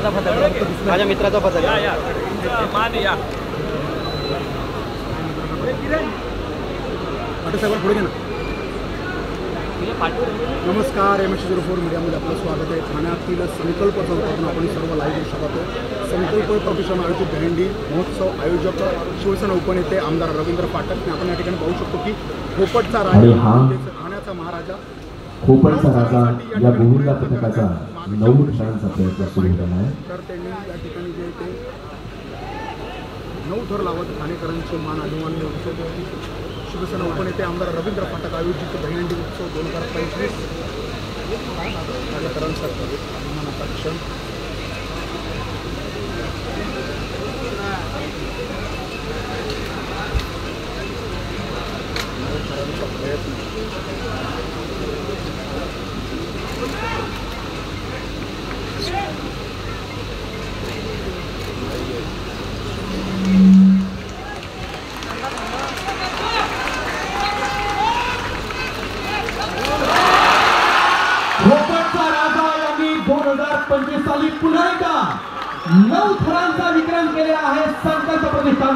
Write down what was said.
मित्राचा पथक, माझ्या मित्राचा पथक. पुढे घे ना. नमस्कार, MS04 मीडियामध्ये आपलं स्वागत आहे. ठाण्यातील संकल्प चौकातून आपण सर्व लाईव्ह दृश्य पाहतो. संकल्प प्रतिष्ठान आयोजित दहीहंडी महोत्सव आयोजक शिवसेना उपनेते आमदार रवींद्र फाटक. आपण या ठिकाणी पाहू शकतो की खोपटचा राजा, ठाण्याचा महाराजा, खोपटचा राजा या गोविंदा पथकाचा 9 ठरांचा प्रयत्न सुरू झाला आहे. तर त्यांनी या ठिकाणी जे ते 9 थर लावत ठाणेकरांचे मान अभिमान उत्सव शिवसेना उपनेते आमदार रवींद्र फाटक आयोजित दहीहंडी उत्सव 2025 ठाणेकरांसाठी अभिमानाचा क्षण. खोपटचा राजा यांनी 2025 साली पुन्हा एकदा 9 थरांचा विक्रम केलेला आहे. संकल्प प्रतिष्ठान